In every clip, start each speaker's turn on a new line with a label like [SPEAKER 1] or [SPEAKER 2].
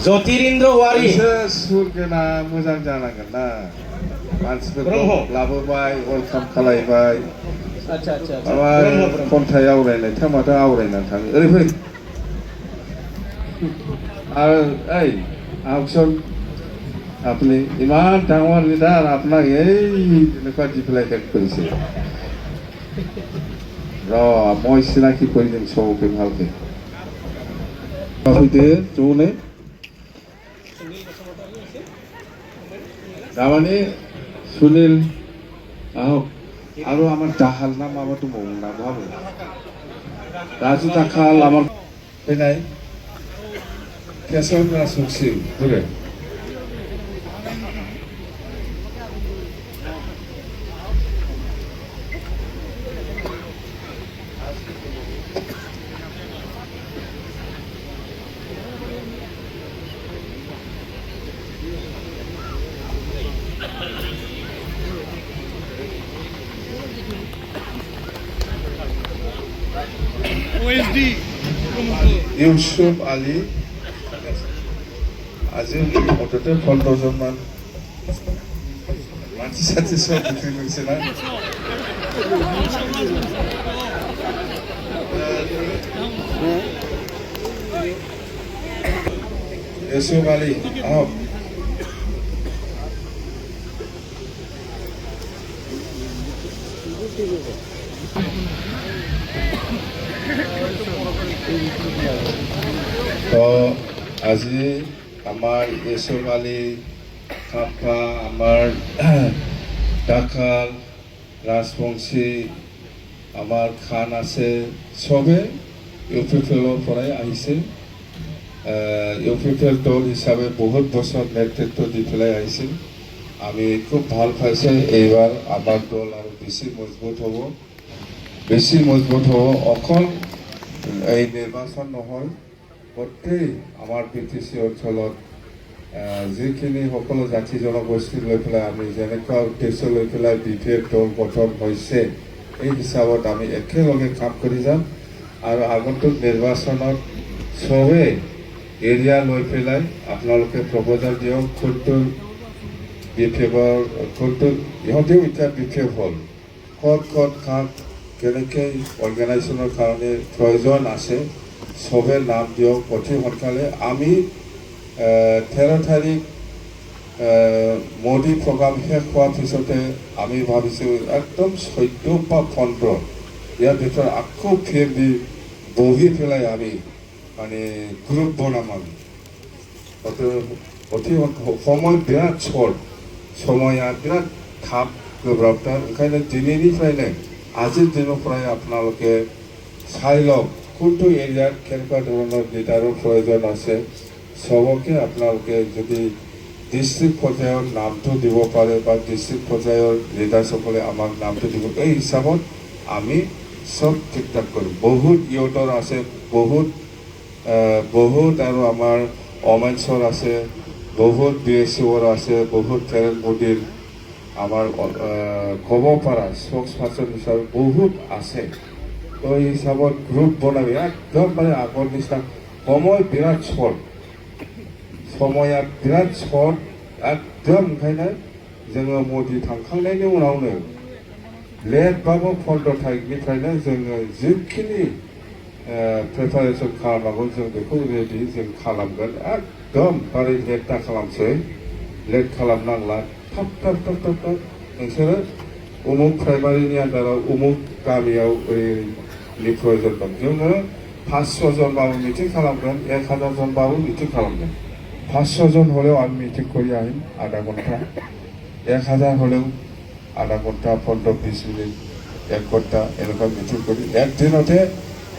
[SPEAKER 1] ज्योतिरिन्द्र वारी
[SPEAKER 2] सुरगोना मोजां जानांगोन ना मानसिफोरखौ लाबोबाय वेलकाम खालायबाय
[SPEAKER 1] अच्छा अच्छा
[SPEAKER 2] माबा खन्थाइ आवरायनाय थामाथा आवरायनानै थाङो ओरै फै আৰু এই আহকচোন আপুনি ইমান ডাঙৰ লিডাৰ আপোনাক এই তেনেকুৱা দি পেলাই শেষ কৰিছে মই চিনাকি কৰি দিম চবকে ভালকে জোনে তাৰমানে সুনীল আহক আৰু আমাৰ দাহাল না মাবাটো মন না ভাবো ৰাজু দাখাল আমাৰ ফैनाय কেশৱ ৰাজবংশী বুঝলে
[SPEAKER 3] OSD
[SPEAKER 2] ইউসুফ আলী আজি মুঠতে 15জন মান মাটি সাথে সব বিক্রি করছে না ইউসুফ আলী আহক তো আজি আমার ইউসুফ আলী কাপা আমার দাখাল রাজবংশী আমার খান আছে সবে ইউপিপিএলৰ পৰাই আহিছে ইউপিপিএল দল হিচাপে বহুত বছৰ নেতৃত্ব দি পেলাই আহিছিল আমি খুব ভাল পাইছে এইবাৰ আমাৰ দল আৰু বেছি মজবুত হ'ব অকল এই নিৰ্বাচন নহয় গোটেই আমাৰ BTC অঞ্চলত যিখিনি সকলো জাতি জনগোষ্ঠী লৈ পেলাই আমি যেনেকুৱা উদ্দেশ্য লৈ পেলাই BPF দল গঠন হৈছে এই হিচাপত আমি একেলগে কাম কৰি যাম আৰু আগন্তুক নিৰ্বাচনত চবে এৰিয়া লৈ পেলাই আপোনালোকে প্ৰপ'জাল দিয়ক কোনটো BPFৰ কোনটো ইহঁতেও এতিয়া BPF হ'ল ক'ত কাম কেনেকৈ অৰ্গেনাইজেশ্যনৰ কাৰণে প্ৰয়োজন আছে সবে নাম দিয়ক অতি সোনকালে আমি 13 তাৰিখ মোদী প্ৰগ্ৰাম শেষ হোৱাৰ পিছতে আমি ভাবিছোঁ একদম 14 বা 15 ইয়াৰ ভিতৰত আকৌ ফেৰ দি বহি পেলাই আমি মানে গ্ৰুপ বনাম আমি অতি সময় বিৰাট চৰ্ট সময়ত বিৰাট থাপ গোব্ৰাবতা ওখানে দিনেনিफ्रायनो আজিৰ দিনৰ পৰাই আপোনালোকে চাই লওক কোনটো এৰিয়াত কেনেকুৱা ধৰণৰ লিডাৰৰ প্ৰয়োজন আছে সবকে আপোনালোকে যদি ডিষ্ট্ৰিক্ট পৰ্যায়ৰ নামটো দিব পাৰে বা ডিষ্ট্ৰিক্ট পৰ্যায়ৰ লিডাৰসকলে আমাক নামটো দিব এই হিচাপত আমি সব ঠিক ঠাক কৰিম বহুত ইউথৰ আছে বহুত আৰু আমাৰ অমেন্সৰ আছে বহুত BSCৰ আছে বহুত ফেৰেল বডিৰ আমাৰ ক'ব পৰা স্পক্স পাৰ্চন হিচাপে বহুত আছে তো এই হিচাপত গ্ৰুপ বনাবি একদম মানে আগৰ নিচিনা সময় বিৰাট চৰ্ট একদম ओंखायनो जोङो मोदी थांखांनायनि उनावनो लेटबाबो 15 तारिखनिफ्रायनो जोङो जिखिनि प्रिपारेसन खालामनांगौ जों बेखौ रेडि जों खालामगोन एकदम बारे लेट दा खालामसै लेट खालामनांला थाब नोंसोरो उमुक प्राइमारिनि आन्दाराव उमुक गामियाव ओरैनि प्रयोजन दं जोङो 500 जनबाबो मिटिं खालामगोन 1000 जनबाबो मिटिं खालामगोन 500 জন হলেও আমি মিটিং কৰি আহিম আধা ঘণ্টা 1000 হলেও আধা ঘণ্টা 15-20 মিনিট 1 ঘণ্টা এনেকুৱা মিটিং কৰি একদিনতে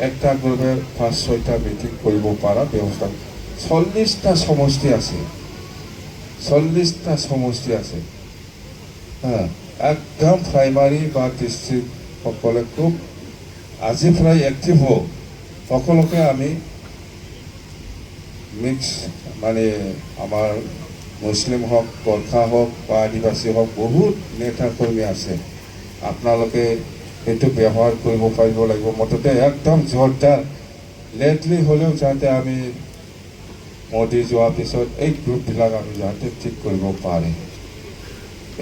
[SPEAKER 2] একটা গ্ৰুপে 5-6টা মিটিং কৰিব পৰা ব্যৱস্থা 40টা সমষ্টি আছে একদম প্ৰাইমাৰী বা ডিষ্ট্ৰিক্ট সকলে খুব আজিৰ পৰাই এক্টিভ হওক সকলোকে আমি মিক্স মানে আমাৰ মুছলিম হওক গোৰ্খা হওক বা আদিবাসী হওক বহুত নেতা কৰ্মী আছে আপোনালোকে সেইটো ব্যৱহাৰ কৰিব পাৰিব লাগিব মুঠতে একদম জোৰদাৰ লেটলি হ'লেও যাতে আমি মোদী যোৱাৰ পিছত এই গ্ৰুপবিলাক আমি যাতে ঠিক কৰিব পাৰে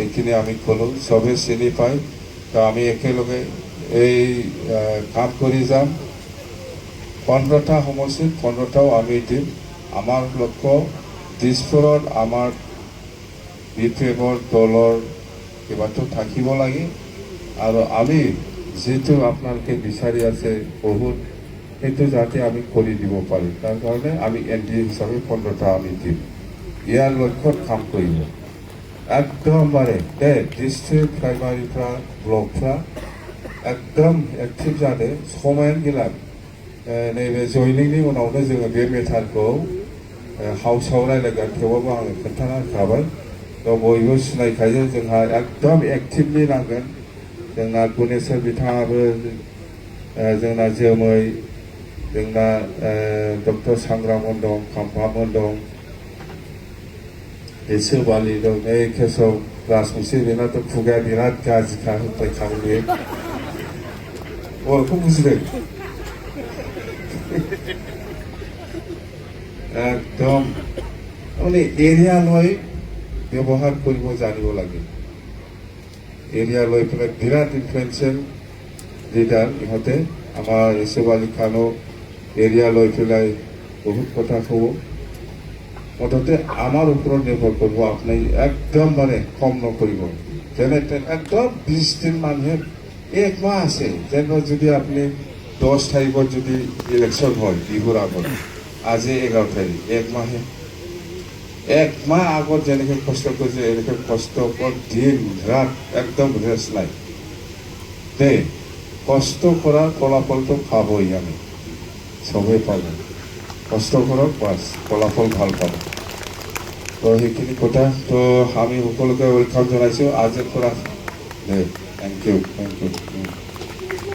[SPEAKER 2] এইখিনি আমি ক'লোঁ চবেই চিনি পায় তো আমি একেলগে এই কাম কৰি যাম 15টা সমষ্টিত 15টাও আমি দিম আমাৰ লক্ষ্য দিছপুৰত আমাৰ BPF-ৰ দলৰ কিবাটো থাকিব লাগে আৰু আমি যিটো আপোনালোকে বিচাৰি আছে বহুত সেইটো যাতে আমি কৰি দিব পাৰোঁ তাৰ কাৰণে আমি NDA হিচাপে 15টা আমি দিম ইয়াৰ লক্ষ্যত কাম কৰিব एकदमबारे बे डिस्ट्रिक्ट प्राइमारिफ्रा ब्लकफ्रा एकदम एक्टिभ जादों समायानो गैला नैबे जयनिंनि उनावनो जोङो बे मेटारखौ हाउसआव रायज्लायगोन थेवबाबो आङो खोन्थाना होखाबाय थ' बयबो सिनायखायो जोंहा एकदम एक्टिभलि नांगोन जोंना गुनेश्वर बिथाङाबो जोंना जोमै जोंना डक्टर सांग्रामोन दं खाम्फामोन दं एसे बालि दं नै केशव राजबंशी बेनाथ' खुगाया बिराद गाज्रिखा होनबाय खाबुयो बर'खौ बुजिदों एकदम মানে এৰিয়া লৈ ব্যৱহাৰ কৰিব জানিব লাগে এৰিয়া লৈ পেলাই বিৰাট ইনফ্লুৱেঞ্চিয়েল লিডাৰ ইহঁতে আমাৰ ইউসুফ আলী খানো এৰিয়া লৈ পেলাই বহুত কথা ক'ব মুঠতে আমাৰ ওপৰত নিৰ্ভৰ কৰিব আপুনি একদম মানে কম নকৰিব যেনে একদম 20 দিন মানুহে এক মাহ আছে যেন যদি আপুনি 10 তাৰিখত যদি ইলেকশ্যন হয় বিহুৰ আগত আজি 11 তাৰিখ এক মাহ আগত যেনেকৈ কষ্ট কৰিছে এনেকৈ কষ্ট দিন ৰাত একদম ৰেষ্ট নাই দেই কষ্ট কৰাৰ ফলাফলটো পাবই আমি চবেই পাব কষ্ট কৰক বাছ ফলাফল ভাল পাব তো সেইখিনি কথা তো আমি সকলোকে ৱেলকাম জনাইছোঁ আজিৰ পৰা দেই থেংক ইউ